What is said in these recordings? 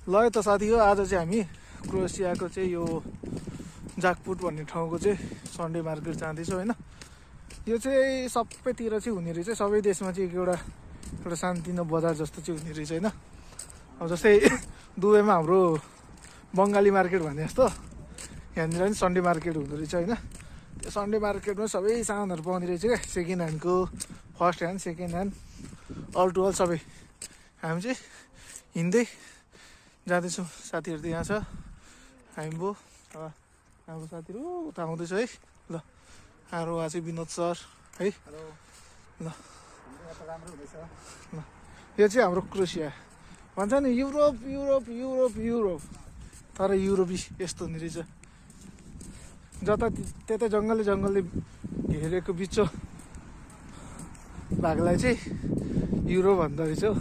ल त साथी हो, आज चाहिँ हामी क्रोएसियाको चाहिँ यो जाकपुट भन्ने ठाउँको चाहिँ सन्डे मार्केट जाँदैछौँ होइन। यो चाहिँ सबैतिर चाहिँ हुने रहेछ, सबै देशमा चाहिँ एउटा सानोतिनो बजार जस्तो चाहिँ हुने रहेछ होइन। अब जस्तै दुबईमा हाम्रो बङ्गाली मार्केट भने जस्तो यहाँनिर पनि सन्डे मार्केट हुँदो रहेछ होइन। त्यो सन्डे मार्केटमा सबै सामानहरू पाउने रहेछ क्या, सेकेन्ड ह्यान्डको, first hand, second hand, all to all सबै। हामी चाहिँ हिँड्दै जाँदैछौँ, साथीहरू त यहाँ छ, हामी भयो हाम्रो साथीहरू उता आउँदैछ है। ल हाम्रो उहाँ चाहिँ विनोद सर है। ल ल यो चाहिँ हाम्रो क्रोएसिया भन्छ नि, युरोप युरोप युरोप युरोप, तर युरोपी यस्तो हुने रहेछ। जता त्यता जङ्गलले घेरेको बिचो भागलाई चाहिँ युरोप भन्दो रहेछ हौ।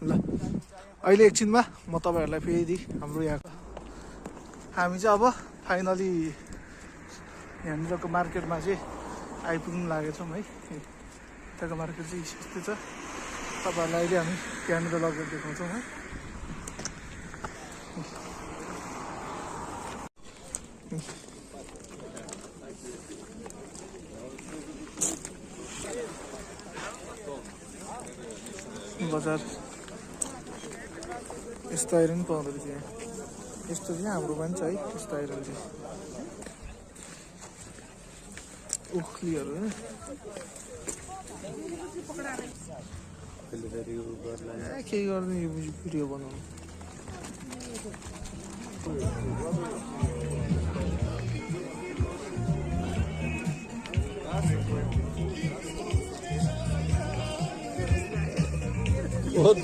ल अहिले एकछिनमा म तपाईँहरूलाई फेरि हाम्रो यहाँको हामी चाहिँ अब फाइनली यहाँनिरको मार्केटमा चाहिँ आइपुग्नु लागेको छौँ है। त्यहाँको मार्केट चाहिँ यस्तो छ, तपाईँहरूलाई अहिले हामी त्यहाँनिर लगेर देखाउँछौँ है। बजार यस्तो आइरन पाउँदो रहेछ यहाँ, यस्तो चाहिँ हाम्रो पनि छ है। यस्तो आइरन चाहिँ उख्लीहरू होइन, केही गर्दैन यो भिडियो बनाउनु। बहुत